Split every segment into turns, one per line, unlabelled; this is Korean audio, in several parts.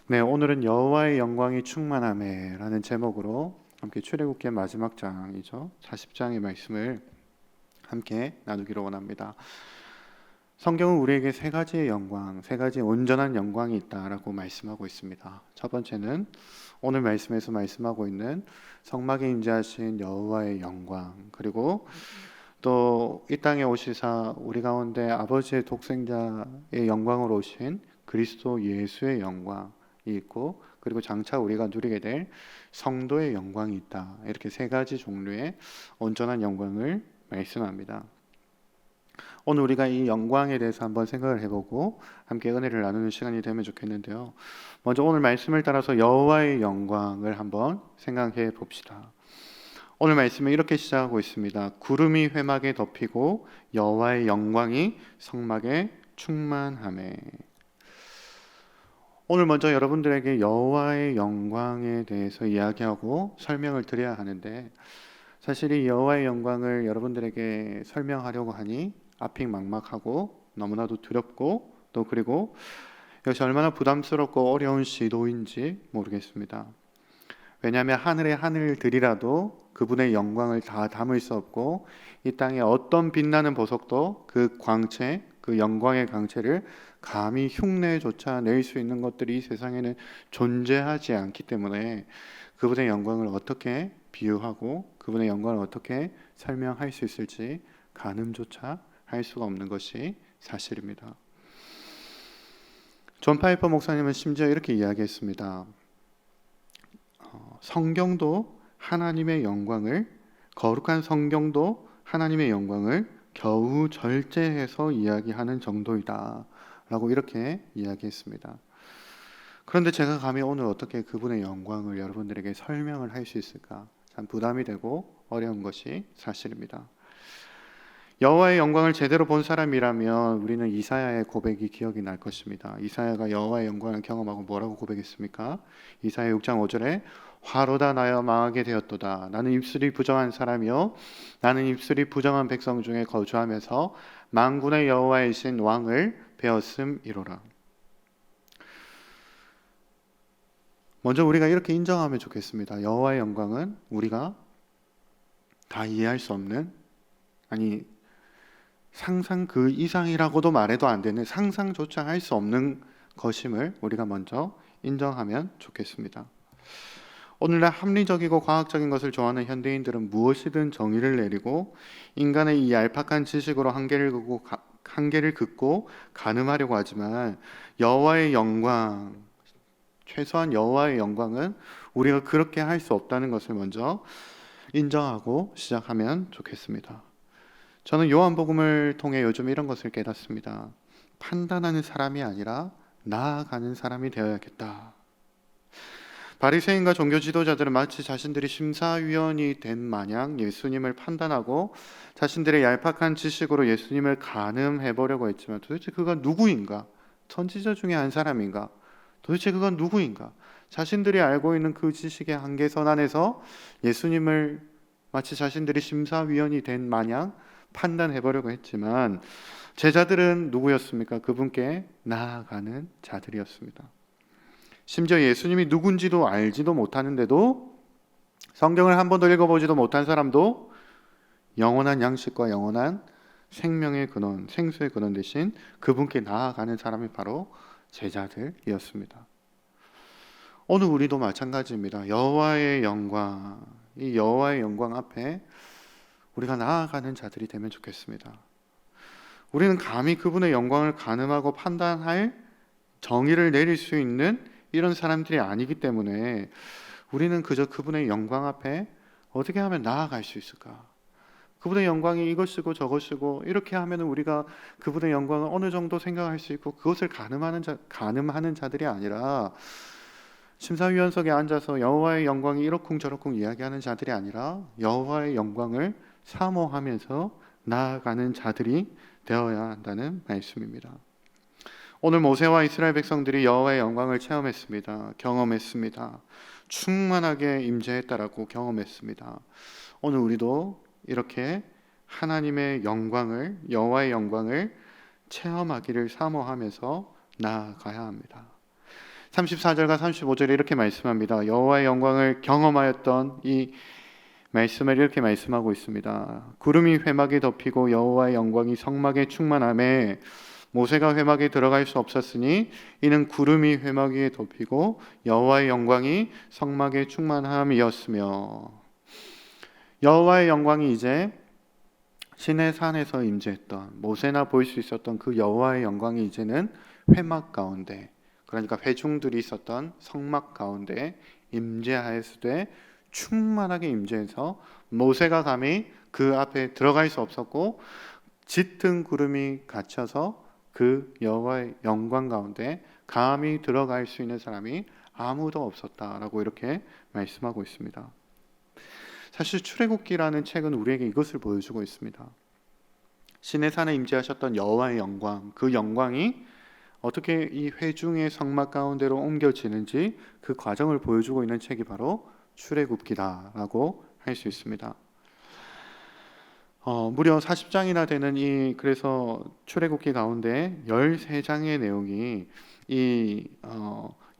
네, 오늘은 여호와의 영광이 충만하매라는 제목으로 함께 출애굽기의 마지막 장이죠. 40장의 말씀을 함께 나누기로 원합니다. 성경은 우리에게 세 가지의 영광, 세 가지의 온전한 영광이 있다라고 말씀하고 있습니다. 첫 번째는 오늘 말씀에서 말씀하고 있는 성막에 임재하신 여호와의 영광, 그리고 또 이 땅에 오시사 우리 가운데 아버지의 독생자의 영광으로 오신 그리스도 예수의 영광이 있고, 그리고 장차 우리가 누리게 될 성도의 영광이 있다. 이렇게 세 가지 종류의 온전한 영광을 말씀합니다. 오늘 우리가 이 영광에 대해서 한번 생각을 해보고 함께 은혜를 나누는 시간이 되면 좋겠는데요. 먼저 오늘 말씀을 따라서 여호와의 영광을 한번 생각해 봅시다. 오늘 말씀은 이렇게 시작하고 있습니다. 구름이 회막에 덮이고 여호와의 영광이 성막에 충만하매. 오늘 먼저 여러분들에게 여호와의 영광에 대해서 이야기하고 설명을 드려야 하는데, 사실 이 여호와의 영광을 여러분들에게 설명하려고 하니 앞이 막막하고 너무나도 두렵고, 또 그리고 이것이 얼마나 부담스럽고 어려운 시도인지 모르겠습니다. 왜냐하면 하늘의 하늘들이라도 그분의 영광을 다 담을 수 없고, 이 땅에 어떤 빛나는 보석도 그 광채, 그 영광의 광채를 감히 흉내조차 낼 수 있는 것들이 이 세상에는 존재하지 않기 때문에 그분의 영광을 어떻게 비유하고 그분의 영광을 어떻게 설명할 수 있을지 가늠조차 할 수가 없는 것이 사실입니다. 존 파이퍼 목사님은 심지어 이렇게 이야기했습니다. 성경도 하나님의 영광을, 거룩한 성경도 하나님의 영광을 겨우 절제해서 이야기하는 정도이다 라고 이렇게 이야기했습니다. 그런데 제가 감히 오늘 어떻게 그분의 영광을 여러분들에게 설명을 할 수 있을까, 참 부담이 되고 어려운 것이 사실입니다. 여호와의 영광을 제대로 본 사람이라면 우리는 이사야의 고백이 기억이 날 것입니다. 이사야가 여호와의 영광을 경험하고 뭐라고 고백했습니까? 이사야 6장 5절에 화로다 나여 망하게 되었도다. 나는 입술이 부정한 사람이요 나는 입술이 부정한 백성 중에 거주하면서 만군의 여호와이신 왕을 배웠음이로라. 먼저 우리가 이렇게 인정하면 좋겠습니다. 여호와의 영광은 우리가 다 이해할 수 없는, 아니 상상 그 이상이라고도 말해도 안 되는, 상상조차 할 수 없는 것임을 우리가 먼저 인정하면 좋겠습니다. 오늘날 합리적이고 과학적인 것을 좋아하는 현대인들은 무엇이든 정의를 내리고 인간의 이 얄팍한 지식으로 한계를 긋고 가늠하려고 하지만, 여호와의 영광, 최소한 여호와의 영광은 우리가 그렇게 할 수 없다는 것을 먼저 인정하고 시작하면 좋겠습니다. 저는 요한복음을 통해 요즘 이런 것을 깨닫습니다. 판단하는 사람이 아니라 나아가는 사람이 되어야겠다. 바리새인과 종교 지도자들은 마치 자신들이 심사위원이 된 마냥 예수님을 판단하고 자신들의 얄팍한 지식으로 예수님을 가늠해보려고 했지만, 도대체 그가 누구인가? 선지자 중에 한 사람인가? 도대체 그가 누구인가? 자신들이 알고 있는 그 지식의 한계선 안에서 예수님을 마치 자신들이 심사위원이 된 마냥 판단해보려고 했지만, 제자들은 누구였습니까? 그분께 나아가는 자들이었습니다. 심지어 예수님이 누군지도 알지도 못하는데도, 성경을 한 번도 읽어보지도 못한 사람도 영원한 양식과 영원한 생명의 근원, 생수의 근원 대신 그분께 나아가는 사람이 바로 제자들이었습니다. 오늘 우리도 마찬가지입니다. 여호와의 영광, 이 여호와의 영광 앞에 우리가 나아가는 자들이 되면 좋겠습니다. 우리는 감히 그분의 영광을 가늠하고 판단할 정의를 내릴 수 있는 이런 사람들이 아니기 때문에 우리는 그저 그분의 영광 앞에 어떻게 하면 나아갈 수 있을까? 그분의 영광이 이것이고 저것이고 이렇게 하면 우리가 그분의 영광을 어느 정도 생각할 수 있고 그것을 가늠하는 자들이 아니라, 심사위원석에 앉아서 여호와의 영광이 이러쿵저러쿵 이야기하는 자들이 아니라 여호와의 영광을 사모하면서 나아가는 자들이 되어야 한다는 말씀입니다. 오늘 모세와 이스라엘 백성들이 여호와의 영광을 체험했습니다. 경험했습니다. 충만하게 임재했다라고 경험했습니다. 오늘 우리도 이렇게 하나님의 영광을, 여호와의 영광을 체험하기를 사모하면서 나아가야 합니다. 34절과 35절에 이렇게 말씀합니다. 여호와의 영광을 경험하였던 이 말씀을 이렇게 말씀하고 있습니다. 구름이 회막에 덮이고 여호와의 영광이 성막에 충만하매 모세가 회막에 들어갈 수 없었으니 이는 구름이 회막에 덮이고 여호와의 영광이 성막에 충만함이었으며, 여호와의 영광이 이제 시내 산에서 임재했던, 모세나 볼 수 있었던 그 여호와의 영광이 이제는 회막 가운데, 그러니까 회중들이 있었던 성막 가운데 임재하였으되 충만하게 임재해서 모세가 감히 그 앞에 들어갈 수 없었고 짙은 구름이 갇혀서 그 여호와의 영광 가운데 감히 들어갈 수 있는 사람이 아무도 없었다라고 이렇게 말씀하고 있습니다. 사실 출애굽기라는 책은 우리에게 이것을 보여주고 있습니다. 시내산에 임재하셨던 여호와의 영광, 그 영광이 어떻게 이 회중의 성막 가운데로 옮겨지는지 그 과정을 보여주고 있는 책이 바로 출애굽기다라고 할 수 있습니다. 무려 40장이나 되는 그래서 출애굽기 가운데 13장의 내용이 이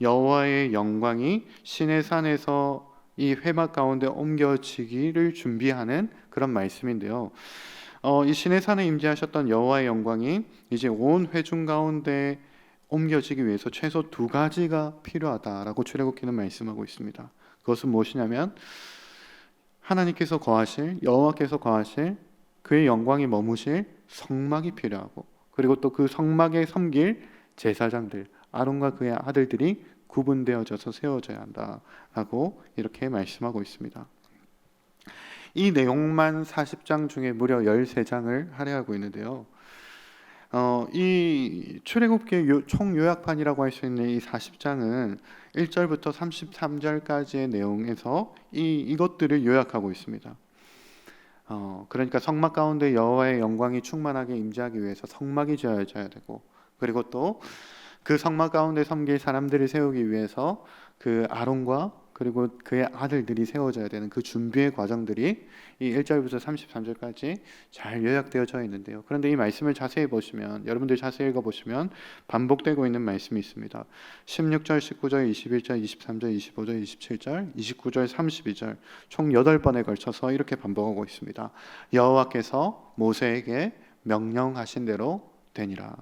여호와의 영광이 시내산에서 이 회막 가운데 옮겨지기를 준비하는 그런 말씀인데요. 이 시내산에 임재하셨던 여호와의 영광이 이제 온 회중 가운데 옮겨지기 위해서 최소 2가지가 필요하다라고 출애굽기는 말씀하고 있습니다. 그것은 무엇이냐면 하나님께서 거하실, 여호와께서 거하실, 그의 영광이 머무실 성막이 필요하고, 그리고 또 그 성막에 섬길 제사장들, 아론과 그의 아들들이 구분되어져서 세워져야 한다라고 이렇게 말씀하고 있습니다. 이 내용만 40장 중에 무려 13장을 할애하고 있는데요. 이 출애굽기의 총 요약판이라고 할 수 있는 이 40장은 1절부터 33절까지의 내용에서 이것들을 요약하고 있습니다. 그러니까 성막 가운데 여호와의 영광이 충만하게 임재하기 위해서 성막이 지어져야 되고, 그리고 또 그 성막 가운데 섬길 사람들을 세우기 위해서 그 아론과 그리고 그의 아들들이 세워져야 되는 그 준비의 과정들이 이 1절부터 33절까지 잘 요약되어져 있는데요. 그런데 이 말씀을 자세히 보시면, 여러분들 자세히 읽어보시면 반복되고 있는 말씀이 있습니다. 16절, 19절, 21절, 23절, 25절, 27절, 29절, 32절 총 8번에 걸쳐서 이렇게 반복하고 있습니다. 여호와께서 모세에게 명령하신 대로 되니라.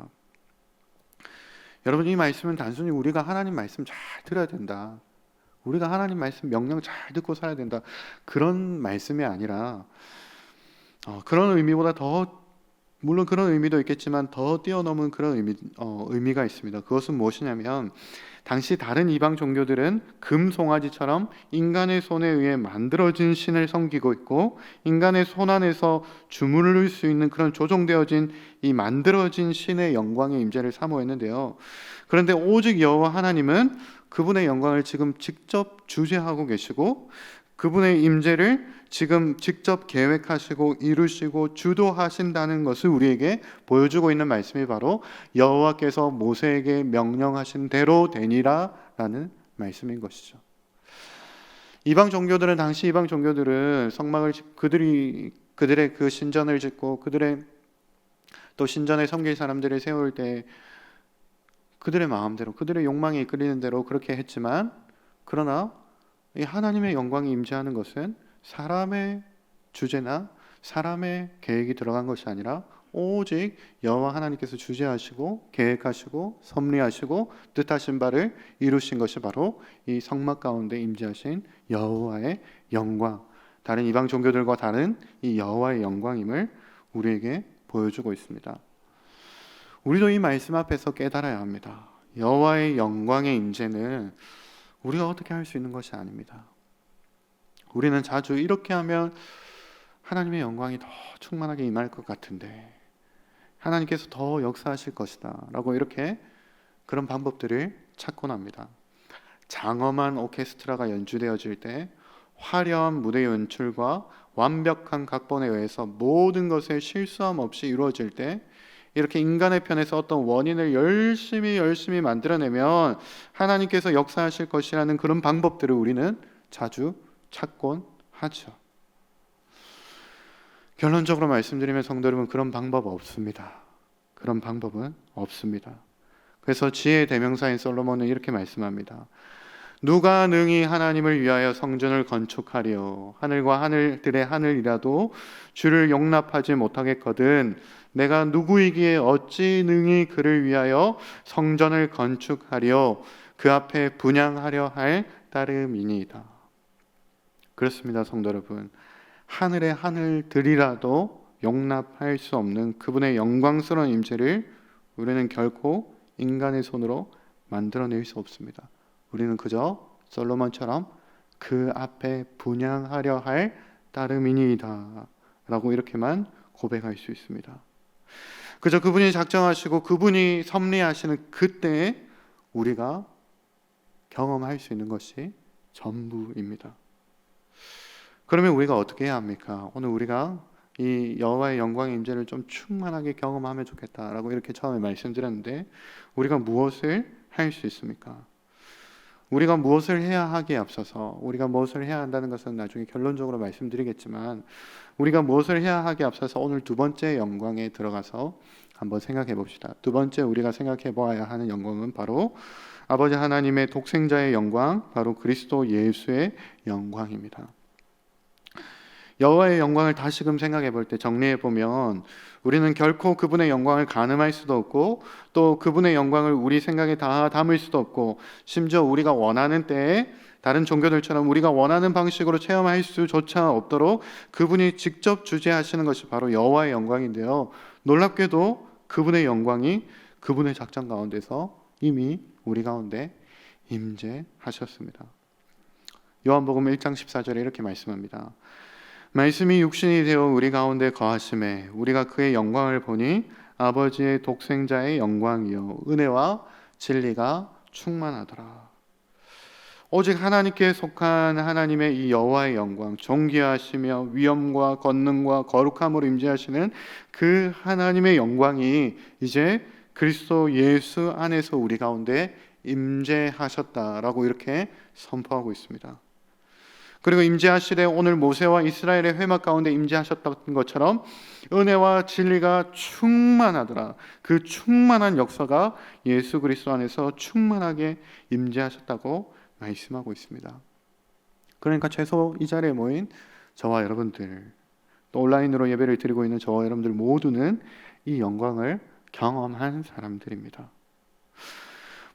여러분, 이 말씀은 단순히 우리가 하나님 말씀 잘 들어야 된다, 우리가 하나님 말씀 명령 잘 듣고 살아야 된다, 그런 말씀이 아니라 그런 의미보다 더, 물론 그런 의미도 있겠지만 더 뛰어넘은 그런 의미가 있습니다. 그것은 무엇이냐면, 당시 다른 이방 종교들은 금 송아지처럼 인간의 손에 의해 만들어진 신을 섬기고 있고, 인간의 손 안에서 주무를 수 있는 그런 조종되어진 이 만들어진 신의 영광의 임재를 사모했는데요. 그런데 오직 여호와 하나님은 그분의 영광을 지금 직접 주재하고 계시고, 그분의 임재를 지금 직접 계획하시고 이루시고 주도하신다는 것을 우리에게 보여주고 있는 말씀이 바로 여호와께서 모세에게 명령하신 대로 되니라 라는 말씀인 것이죠. 당시 이방 종교들은 성막을 그들의 그 신전을 짓고 그들의 또 신전에 섬길 사람들을 세울 때 그들의 마음대로, 그들의 욕망이 이끌리는 대로 그렇게 했지만, 그러나 이 하나님의 영광이 임재하는 것은 사람의 주제나 사람의 계획이 들어간 것이 아니라 오직 여호와 하나님께서 주재하시고 계획하시고 섭리하시고 뜻하신 바를 이루신 것이 바로 이 성막 가운데 임재하신 여호와의 영광, 다른 이방 종교들과 다른 이 여호와의 영광임을 우리에게 보여주고 있습니다. 우리도 이 말씀 앞에서 깨달아야 합니다. 여호와의 영광의 임재는 우리가 어떻게 할 수 있는 것이 아닙니다. 우리는 자주 이렇게 하면 하나님의 영광이 더 충만하게 임할 것 같은데, 하나님께서 더 역사하실 것이다 라고 이렇게 그런 방법들을 찾곤 합니다. 장엄한 오케스트라가 연주되어질 때, 화려한 무대 연출과 완벽한 각본에 의해서 모든 것에 실수함 없이 이루어질 때, 이렇게 인간의 편에서 어떤 원인을 열심히 만들어내면 하나님께서 역사하실 것이라는 그런 방법들을 우리는 자주 찾곤 하죠. 결론적으로 말씀드리면 성도 여러분, 그런 방법 없습니다. 그런 방법은 없습니다. 그래서 지혜의 대명사인 솔로몬은 이렇게 말씀합니다. 누가 능히 하나님을 위하여 성전을 건축하리요. 하늘과 하늘들의 하늘이라도 주를 용납하지 못하겠거든. 내가 누구이기에 어찌 능히 그를 위하여 성전을 건축하리요. 그 앞에 분향하려 할 따름이니이다. 그렇습니다, 성도 여러분. 하늘의 하늘들이라도 용납할 수 없는 그분의 영광스러운 임재를 우리는 결코 인간의 손으로 만들어낼 수 없습니다. 우리는 그저 솔로몬처럼 그 앞에 분향하려 할 따름이니이다 라고 이렇게만 고백할 수 있습니다. 그저 그분이 작정하시고 그분이 섭리하시는 그때에 우리가 경험할 수 있는 것이 전부입니다. 그러면 우리가 어떻게 해야 합니까? 오늘 우리가 이 여호와의 영광의 임재를 좀 충만하게 경험하면 좋겠다라고 이렇게 처음에 말씀드렸는데, 우리가 무엇을 할 수 있습니까? 우리가 무엇을 해야 하기에 앞서서, 우리가 무엇을 해야 한다는 것은 나중에 결론적으로 말씀드리겠지만, 우리가 무엇을 해야 하기에 앞서서 오늘 두 번째 영광에 들어가서 한번 생각해 봅시다. 두 번째 우리가 생각해 보아야 하는 영광은 바로 아버지 하나님의 독생자의 영광, 바로 그리스도 예수의 영광입니다. 여호와의 영광을 다시금 생각해 볼 때, 정리해 보면 우리는 결코 그분의 영광을 가늠할 수도 없고, 또 그분의 영광을 우리 생각에 다 담을 수도 없고, 심지어 우리가 원하는 때에 다른 종교들처럼 우리가 원하는 방식으로 체험할 수조차 없도록 그분이 직접 주재하시는 것이 바로 여호와의 영광인데요, 놀랍게도 그분의 영광이 그분의 작전 가운데서 이미 우리 가운데 임재하셨습니다. 요한복음 1장 14절에 이렇게 말씀합니다. 말씀이 육신이 되어 우리 가운데 거하심에 우리가 그의 영광을 보니 아버지의 독생자의 영광이요 은혜와 진리가 충만하더라. 오직 하나님께 속한 하나님의 이 여호와의 영광, 존귀하시며 위엄과 권능과 거룩함으로 임재하시는 그 하나님의 영광이 이제 그리스도 예수 안에서 우리 가운데 임재하셨다라고 이렇게 선포하고 있습니다. 그리고 임재하시되 오늘 모세와 이스라엘의 회막 가운데 임재하셨던 것처럼 은혜와 진리가 충만하더라. 그 충만한 역사가 예수 그리스도 안에서 충만하게 임재하셨다고 말씀하고 있습니다. 그러니까 최소 이 자리에 모인 저와 여러분들, 또 온라인으로 예배를 드리고 있는 저와 여러분들 모두는 이 영광을 경험한 사람들입니다.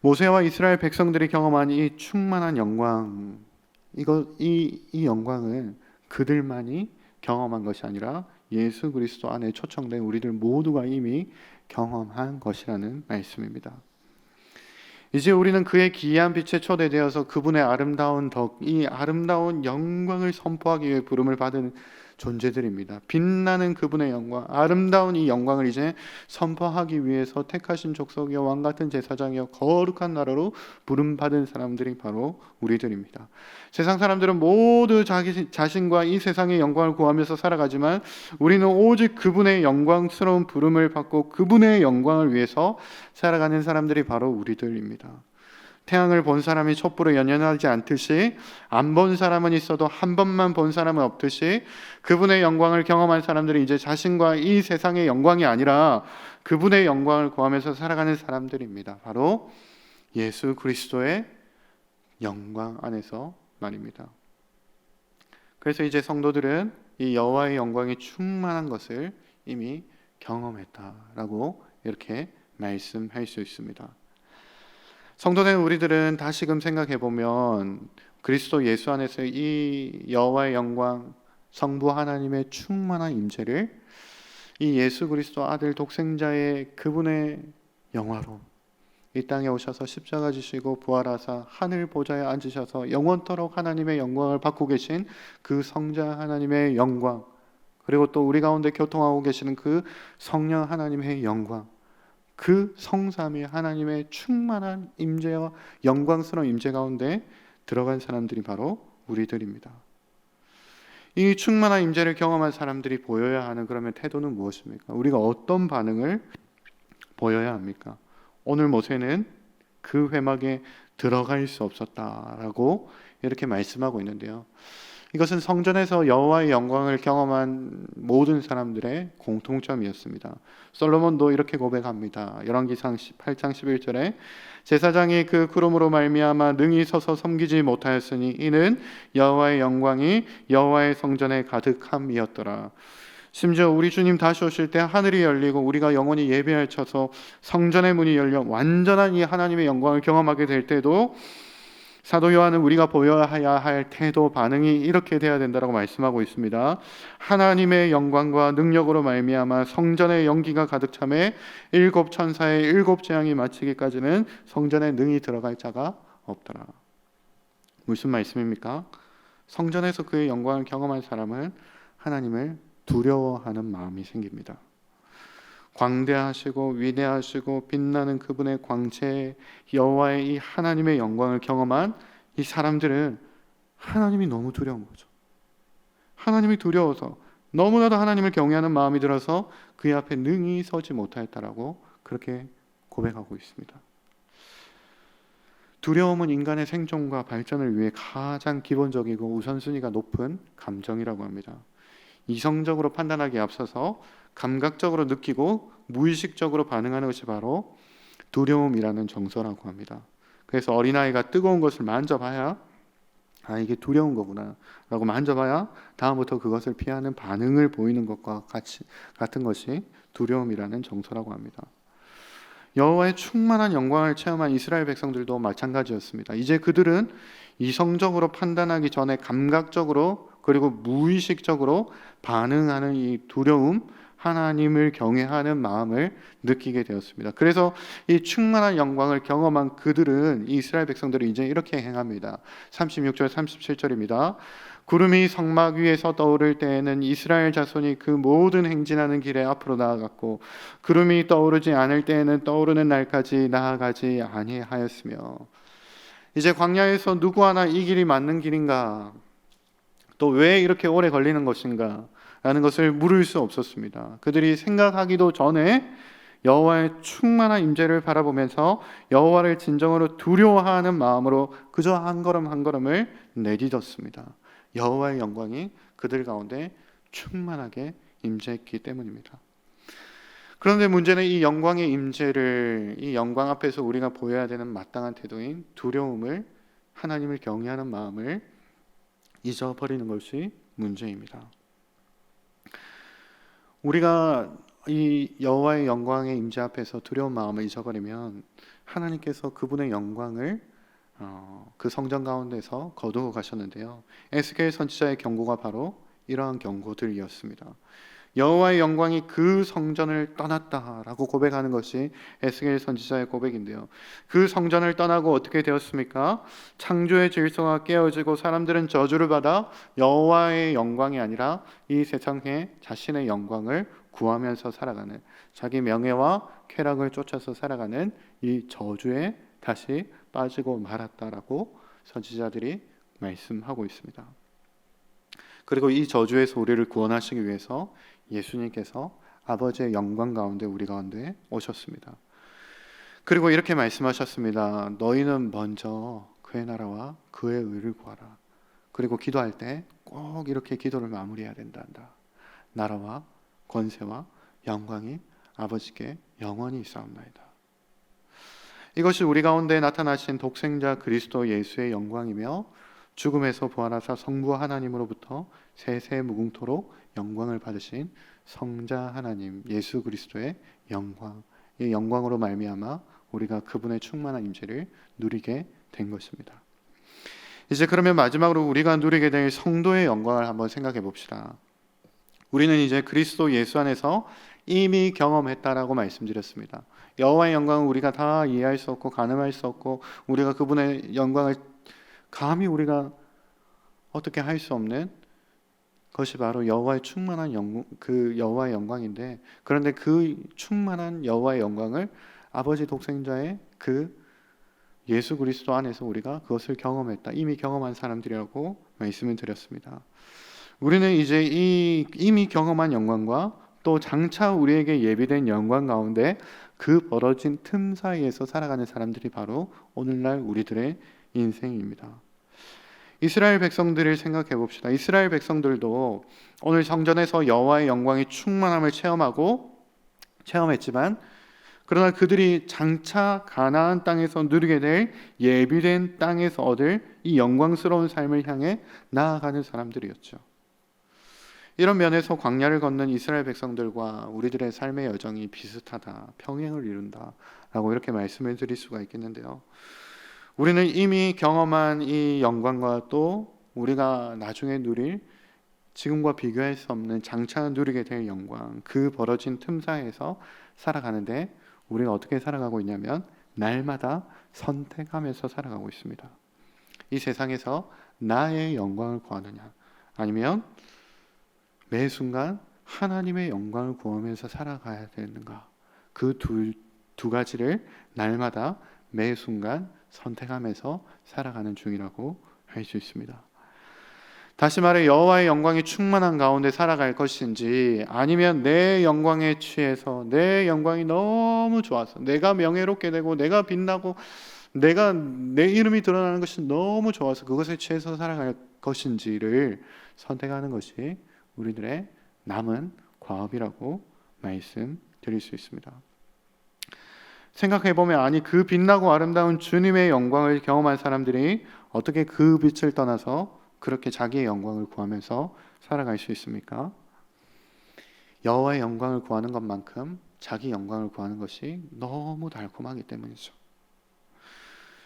모세와 이스라엘 백성들이 경험한 이 충만한 영광, 이 영광은 그들만이 경험한 것이 아니라 예수 그리스도 안에 초청된 우리들 모두가 이미 경험한 것이라는 말씀입니다. 이제 우리는 그의 기이한 빛에 초대되어서 그분의 아름다운 덕, 이 아름다운 영광을 선포하기 위해 부름을 받은 존재들입니다. 빛나는 그분의 영광, 아름다운 이 영광을 이제 선포하기 위해서 택하신 족속이요 왕같은 제사장이요 거룩한 나라로 부름받은 사람들이 바로 우리들입니다. 세상 사람들은 모두 자신과 이 세상의 영광을 구하면서 살아가지만 우리는 오직 그분의 영광스러운 부름을 받고 그분의 영광을 위해서 살아가는 사람들이 바로 우리들입니다. 태양을 본 사람이 촛불을 연연하지 않듯이, 안 본 사람은 있어도 한 번만 본 사람은 없듯이, 그분의 영광을 경험한 사람들이 이제 자신과 이 세상의 영광이 아니라 그분의 영광을 구하면서 살아가는 사람들입니다. 바로 예수 그리스도의 영광 안에서 말입니다. 그래서 이제 성도들은 이 여호와의 영광이 충만한 것을 이미 경험했다라고 이렇게 말씀할 수 있습니다. 성도된 우리들은 다시금 생각해 보면 그리스도 예수 안에서 이 여호와의 영광, 성부 하나님의 충만한 임재를 이 예수 그리스도 아들 독생자의 그분의 영화로 이 땅에 오셔서 십자가 지시고 부활하사 하늘 보좌에 앉으셔서 영원토록 하나님의 영광을 받고 계신 그 성자 하나님의 영광, 그리고 또 우리 가운데 교통하고 계시는 그 성령 하나님의 영광, 그 성삼위 하나님의 충만한 임재와 영광스러운 임재 가운데 들어간 사람들이 바로 우리들입니다. 이 충만한 임재를 경험한 사람들이 보여야 하는 그러면 태도는 무엇입니까? 우리가 어떤 반응을 보여야 합니까? 오늘 모세는 그 회막에 들어갈 수 없었다라고 이렇게 말씀하고 있는데요. 이것은 성전에서 여호와의 영광을 경험한 모든 사람들의 공통점이었습니다. 솔로몬도 이렇게 고백합니다. 열왕기상 8장 11절에 제사장이 그 구름으로 말미암아 능히 서서 섬기지 못하였으니 이는 여호와의 영광이 여호와의 성전에 가득함이었더라. 심지어 우리 주님 다시 오실 때 하늘이 열리고 우리가 영원히 예배할 쳐서 성전의 문이 열려 완전한 이 하나님의 영광을 경험하게 될 때도 사도 요한은 우리가 보여야 할 태도 반응이 이렇게 돼야 된다고 말씀하고 있습니다. 하나님의 영광과 능력으로 말미암아 성전의 연기가 가득 차매 일곱 천사의 일곱 재앙이 마치기까지는 성전에 능히 들어갈 자가 없더라. 무슨 말씀입니까? 성전에서 그의 영광을 경험한 사람은 하나님을 두려워하는 마음이 생깁니다. 광대하시고 위대하시고 빛나는 그분의 광채, 여호와의 이 하나님의 영광을 경험한 이 사람들은 하나님이 너무 두려운 거죠. 하나님이 두려워서 너무나도 하나님을 경외하는 마음이 들어서 그의 앞에 능히 서지 못하였다라고 그렇게 고백하고 있습니다. 두려움은 인간의 생존과 발전을 위해 가장 기본적이고 우선순위가 높은 감정이라고 합니다. 이성적으로 판단하기에 앞서서 감각적으로 느끼고 무의식적으로 반응하는 것이 바로 두려움이라는 정서라고 합니다. 그래서 어린아이가 뜨거운 것을 만져봐야 이게 두려운 거구나 라고 만져봐야 다음부터 그것을 피하는 반응을 보이는 것과 같은 것이 두려움이라는 정서라고 합니다. 여호와의 충만한 영광을 체험한 이스라엘 백성들도 마찬가지였습니다. 이제 그들은 이성적으로 판단하기 전에 감각적으로 그리고 무의식적으로 반응하는 이 두려움, 하나님을 경외하는 마음을 느끼게 되었습니다. 그래서 이 충만한 영광을 경험한 그들은, 이 이스라엘 백성들이 이제 이렇게 행합니다. 36절 37절입니다. 구름이 성막 위에서 떠오를 때에는 이스라엘 자손이 그 모든 행진하는 길에 앞으로 나아갔고 구름이 떠오르지 않을 때에는 떠오르는 날까지 나아가지 아니하였으며. 이제 광야에서 누구 하나 이 길이 맞는 길인가, 또 왜 이렇게 오래 걸리는 것인가 라는 것을 물을 수 없었습니다. 그들이 생각하기도 전에 여호와의 충만한 임재를 바라보면서 여호와를 진정으로 두려워하는 마음으로 그저 한 걸음 한 걸음을 내딛었습니다. 여호와의 영광이 그들 가운데 충만하게 임재했기 때문입니다. 그런데 문제는 이 영광의 임재를, 이 영광 앞에서 우리가 보여야 되는 마땅한 태도인 두려움을, 하나님을 경외하는 마음을 잊어버리는 것이 문제입니다. 우리가 이 여호와의 영광의 임재 앞에서 두려운 마음을 잊어버리면 하나님께서 그분의 영광을 그 성전 가운데서 거두어 가셨는데요. 에스겔 선지자의 경고가 바로 이러한 경고들이었습니다. 여호와의 영광이 그 성전을 떠났다라고 고백하는 것이 에스겔 선지자의 고백인데요. 그 성전을 떠나고 어떻게 되었습니까? 창조의 질서가 깨어지고 사람들은 저주를 받아 여호와의 영광이 아니라 이 세상에 자신의 영광을 구하면서 살아가는, 자기 명예와 쾌락을 쫓아서 살아가는 이 저주에 다시 빠지고 말았다라고 선지자들이 말씀하고 있습니다. 그리고 이 저주에서 우리를 구원하시기 위해서 예수님께서 아버지의 영광 가운데 우리 가운데 오셨습니다. 그리고 이렇게 말씀하셨습니다. 너희는 먼저 그의 나라와 그의 의를 구하라. 그리고 기도할 때 꼭 이렇게 기도를 마무리해야 된다. 나라와 권세와 영광이 아버지께 영원히 있사옵나이다. 이것이 우리 가운데 나타나신 독생자 그리스도 예수의 영광이며 죽음에서 부활하사 성부 하나님으로부터 세세 무궁토록 영광을 받으신 성자 하나님 예수 그리스도의 영광, 이 영광으로 말미암아 우리가 그분의 충만한 임재를 누리게 된 것입니다. 이제 그러면 마지막으로 우리가 누리게 될 성도의 영광을 한번 생각해 봅시다. 우리는 이제 그리스도 예수 안에서 이미 경험했다라고 말씀드렸습니다. 여호와의 영광은 우리가 다 이해할 수 없고 가늠할 수 없고 우리가 그분의 영광을 감히 우리가 어떻게 할 수 없는 것이 바로 여호와의 충만한 그 여호와의 영광인데, 그런데 그 충만한 여호와의 영광을 아버지 독생자의 그 예수 그리스도 안에서 우리가 그것을 경험했다, 이미 경험한 사람들이라고 말씀을 드렸습니다. 우리는 이제 이 이미 경험한 영광과 또 장차 우리에게 예비된 영광 가운데 그 벌어진 틈 사이에서 살아가는 사람들이 바로 오늘날 우리들의 인생입니다. 이스라엘 백성들을 생각해 봅시다. 이스라엘 백성들도 오늘 성전에서 여호와의 영광의 충만함을 체험했지만, 그러나 그들이 장차 가나안 땅에서 누리게 될 예비된 땅에서 얻을 이 영광스러운 삶을 향해 나아가는 사람들이었죠. 이런 면에서 광야를 걷는 이스라엘 백성들과 우리들의 삶의 여정이 비슷하다, 평행을 이룬다 라고 이렇게 말씀을 드릴 수가 있겠는데요. 우리는 이미 경험한 이 영광과 또 우리가 나중에 누릴, 지금과 비교할 수 없는 장차 누리게 될 영광, 그 벌어진 틈 사이에서 살아가는데, 우리가 어떻게 살아가고 있냐면 날마다 선택하면서 살아가고 있습니다. 이 세상에서 나의 영광을 구하느냐, 아니면 매 순간 하나님의 영광을 구하면서 살아가야 되는가, 그 두 가지를 날마다 매 순간 선택하면서 살아가는 중이라고 할 수 있습니다. 다시 말해, 여호와의 영광이 충만한 가운데 살아갈 것인지, 아니면 내 영광에 취해서 내 영광이 너무 좋아서 내가 명예롭게 되고 내가 빛나고 내 이름이 드러나는 것이 너무 좋아서 그것에 취해서 살아갈 것인지를 선택하는 것이 우리들의 남은 과업이라고 말씀드릴 수 있습니다. 생각해보면, 아니 그 빛나고 아름다운 주님의 영광을 경험한 사람들이 어떻게 그 빛을 떠나서 그렇게 자기의 영광을 구하면서 살아갈 수 있습니까? 여호와의 영광을 구하는 것만큼 자기 영광을 구하는 것이 너무 달콤하기 때문이죠.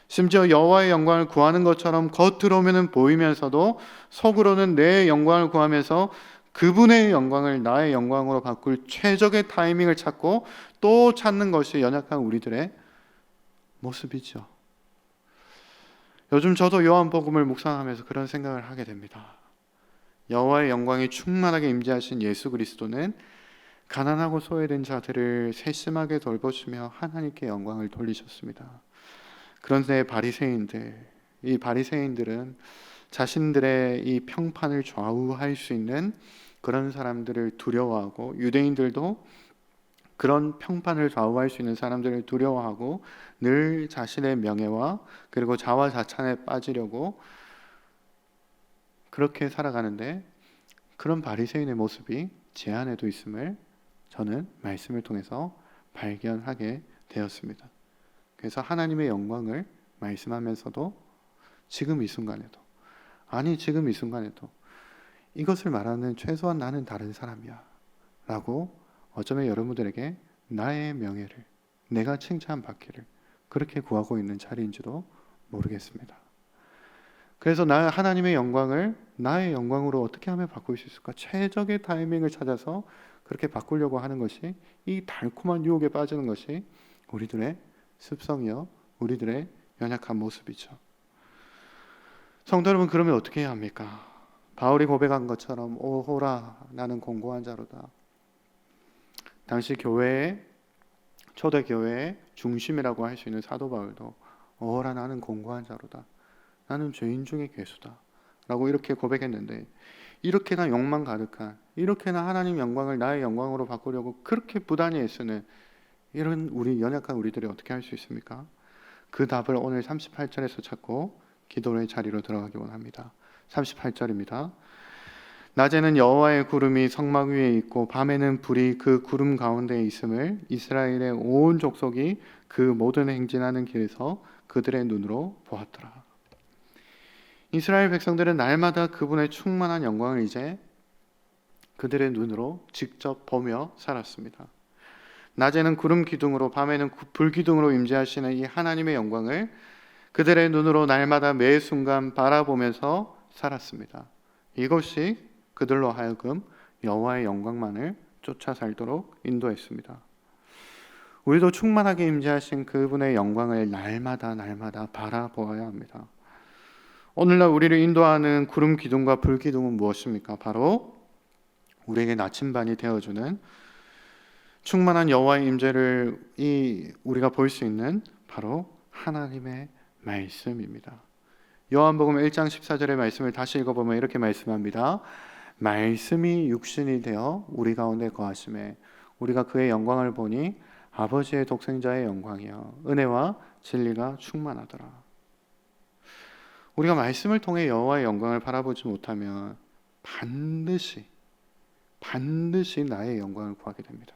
심지어 여호와의 영광을 구하는 것처럼 겉으로는 보이면서도 속으로는 내 영광을 구하면서 그분의 영광을 나의 영광으로 바꿀 최적의 타이밍을 찾고 또 찾는 것이 연약한 우리들의 모습이죠. 요즘 저도 요한복음을 묵상하면서 그런 생각을 하게 됩니다. 여호와의 영광이 충만하게 임재하신 예수 그리스도는 가난하고 소외된 자들을 세심하게 돌보시며 하나님께 영광을 돌리셨습니다. 그런데 이 바리새인들은 자신들의 이 평판을 좌우할 수 있는 그런 사람들을 두려워하고, 유대인들도 그런 평판을 좌우할 수 있는 사람들을 두려워하고 늘 자신의 명예와 그리고 자화자찬에 빠지려고 그렇게 살아가는데, 그런 바리새인의 모습이 제 안에도 있음을 저는 말씀을 통해서 발견하게 되었습니다. 그래서 하나님의 영광을 말씀하면서도 지금 이 순간에도 이것을 말하는 최소한 나는 다른 사람이야 라고 어쩌면 여러분들에게 나의 명예를, 내가 칭찬받기를 그렇게 구하고 있는 자리인지도 모르겠습니다. 그래서 하나님의 영광을 나의 영광으로 어떻게 하면 바꿀 수 있을까? 최적의 타이밍을 찾아서 그렇게 바꾸려고 하는 것이, 이 달콤한 유혹에 빠지는 것이 우리들의 습성이요, 우리들의 연약한 모습이죠. 성도 여러분, 그러면 어떻게 해야 합니까? 바울이 고백한 것처럼 오호라 나는 공고한 자로다. 당시 초대 교회의 중심이라고 할 수 있는 사도 바울도 오호라 나는 공고한 자로다, 나는 죄인 중에 괴수다 라고 이렇게 고백했는데, 이렇게나 욕망 가득한, 이렇게나 하나님 영광을 나의 영광으로 바꾸려고 그렇게 부단히 애쓰는 이런 연약한 우리들이 어떻게 할 수 있습니까? 그 답을 오늘 38절에서 찾고 기도의 자리로 들어가기 원합니다. 38절입니다. 낮에는 여호와의 구름이 성막 위에 있고 밤에는 불이 그 구름 가운데에 있음을 이스라엘의 온 족속이 그 모든 행진하는 길에서 그들의 눈으로 보았더라. 이스라엘 백성들은 날마다 그분의 충만한 영광을 이제 그들의 눈으로 직접 보며 살았습니다. 낮에는 구름 기둥으로, 밤에는 불 기둥으로 임재하시는 이 하나님의 영광을 그들의 눈으로 날마다 매 순간 바라보면서 살았습니다. 이것이 그들로 하여금 여호와의 영광만을 쫓아 살도록 인도했습니다. 우리도 충만하게 임재하신 그분의 영광을 날마다 바라보아야 합니다. 오늘날 우리를 인도하는 구름 기둥과 불 기둥은 무엇입니까? 바로 우리에게 나침반이 되어주는 충만한 여호와의 임재를 우리가 볼 수 있는 바로 하나님의 말씀입니다. 요한복음 1장 14절의 말씀을 다시 읽어보면 이렇게 말씀합니다. 말씀이 육신이 되어 우리 가운데 거하심에 우리가 그의 영광을 보니 아버지의 독생자의 영광이여 은혜와 진리가 충만하더라. 우리가 말씀을 통해 여호와의 영광을 바라보지 못하면 반드시 나의 영광을 구하게 됩니다.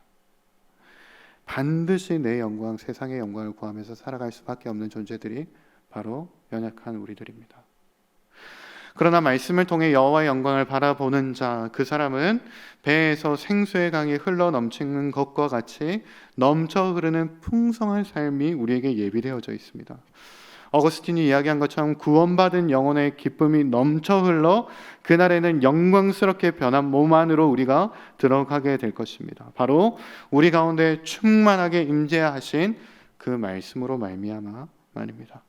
반드시 내 영광, 세상의 영광을 구하면서 살아갈 수밖에 없는 존재들이 바로 연약한 우리들입니다. 그러나 말씀을 통해 여호와의 영광을 바라보는 자, 그 사람은 배에서 생수의 강이 흘러 넘치는 것과 같이 넘쳐 흐르는 풍성한 삶이 우리에게 예비되어져 있습니다. 어거스틴이 이야기한 것처럼 구원받은 영혼의 기쁨이 넘쳐 흘러 그날에는 영광스럽게 변한 몸 안으로 우리가 들어가게 될 것입니다. 바로 우리 가운데 충만하게 임재하신 그 말씀으로 말미암아 말입니다.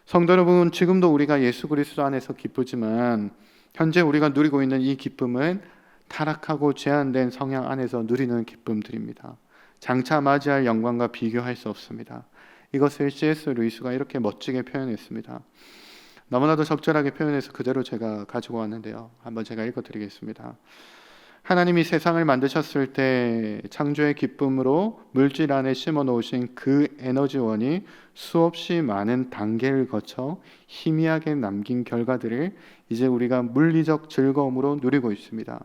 성도 여러분, 지금도 우리가 예수 그리스도 안에서 기쁘지만 현재 우리가 누리고 있는 이 기쁨은 타락하고 제한된 성향 안에서 누리는 기쁨들입니다. 장차 맞이할 영광과 비교할 수 없습니다. 이것을 C.S. 루이스가 이렇게 멋지게 표현했습니다. 너무나도 적절하게 표현해서 그대로 제가 가지고 왔는데요. 한번 제가 읽어드리겠습니다. 하나님이 세상을 만드셨을 때 창조의 기쁨으로 물질 안에 심어 놓으신 그 에너지원이 수없이 많은 단계를 거쳐 희미하게 남긴 결과들을 이제 우리가 물리적 즐거움으로 누리고 있습니다.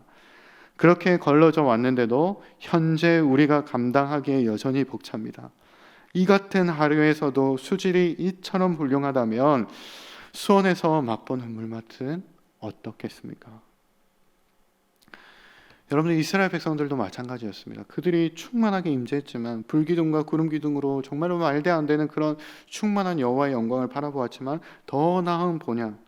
그렇게 걸러져 왔는데도 현재 우리가 감당하기에 여전히 벅찹니다. 이 같은 하루에서도 수질이 이처럼 훌륭하다면 수원에서 맛보는 물맛은 어떻겠습니까? 여러분들, 이스라엘 백성들도 마찬가지였습니다. 그들이 충만하게 임재했지만 불기둥과 구름기둥으로 정말로 말도 안 되는 그런 충만한 여호와의 영광을 바라보았지만 더 나은 본향,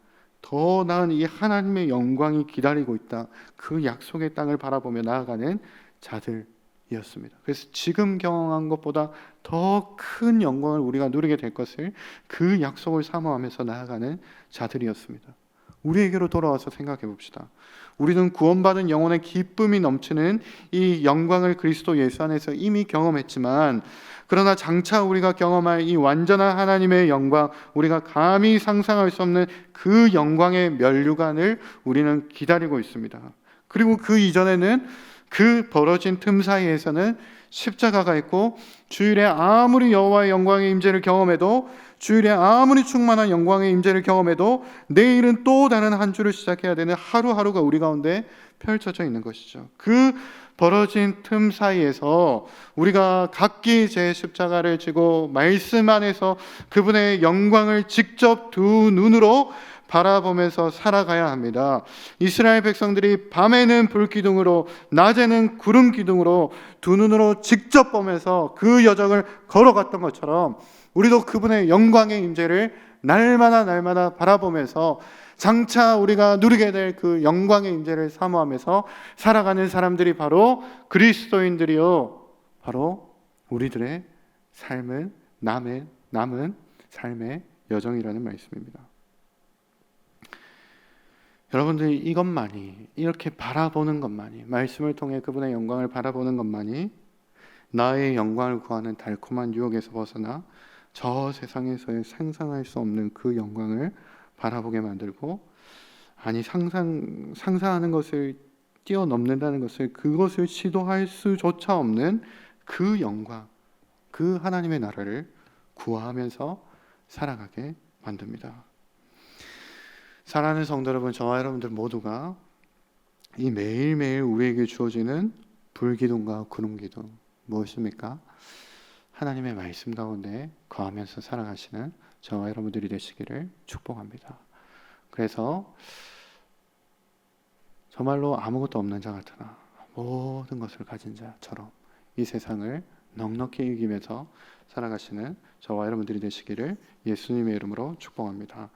더 나은 이 하나님의 영광이 기다리고 있다. 그 약속의 땅을 바라보며 나아가는 자들이었습니다. 그래서 지금 경험한 것보다 더 큰 영광을 우리가 누리게 될 것을 그 약속을 사모하면서 나아가는 자들이었습니다. 우리에게로 돌아와서 생각해 봅시다. 우리는 구원받은 영혼의 기쁨이 넘치는 이 영광을 그리스도 예수 안에서 이미 경험했지만, 그러나 장차 우리가 경험할 이 완전한 하나님의 영광, 우리가 감히 상상할 수 없는 그 영광의 면류관을 우리는 기다리고 있습니다. 그리고 그 이전에는, 그 벌어진 틈 사이에서는 십자가가 있고, 주일에 아무리 여호와의 영광의 임재를 경험해도, 주일에 아무리 충만한 영광의 임재를 경험해도 내일은 또 다른 한 주를 시작해야 되는 하루하루가 우리 가운데 펼쳐져 있는 것이죠. 그 벌어진 틈 사이에서 우리가 각기 제 십자가를 지고 말씀 안에서 그분의 영광을 직접 두 눈으로 바라보면서 살아가야 합니다. 이스라엘 백성들이 밤에는 불기둥으로, 낮에는 구름 기둥으로 두 눈으로 직접 보면서 그 여정을 걸어갔던 것처럼 우리도 그분의 영광의 임재를 날마다 바라보면서 장차 우리가 누리게 될 그 영광의 임재를 사모하면서 살아가는 사람들이 바로 그리스도인들이요, 바로 우리들의 삶은 남은 삶의 여정이라는 말씀입니다. 여러분들이 이것만이, 이렇게 바라보는 것만이, 말씀을 통해 그분의 영광을 바라보는 것만이 나의 영광을 구하는 달콤한 유혹에서 벗어나 저 세상에서의 상상할 수 없는 그 영광을 바라보게 만들고, 아니 상상하는 것을 뛰어넘는다는 것을, 그것을 시도할 수조차 없는 그 영광, 그 하나님의 나라를 구하면서 살아가게 만듭니다. 사랑하는 성도 여러분, 저와 여러분들 모두가 이 매일매일 우리에게 주어지는 불기둥과 구름기둥 무엇입니까? 하나님의 말씀 가운데 거하면서 살아가시는 저와 여러분들이 되시기를 축복합니다. 그래서 정말로 아무것도 없는 자 같으나 모든 것을 가진 자처럼 이 세상을 넉넉히 이기면서 살아가시는 저와 여러분들이 되시기를 예수님의 이름으로 축복합니다.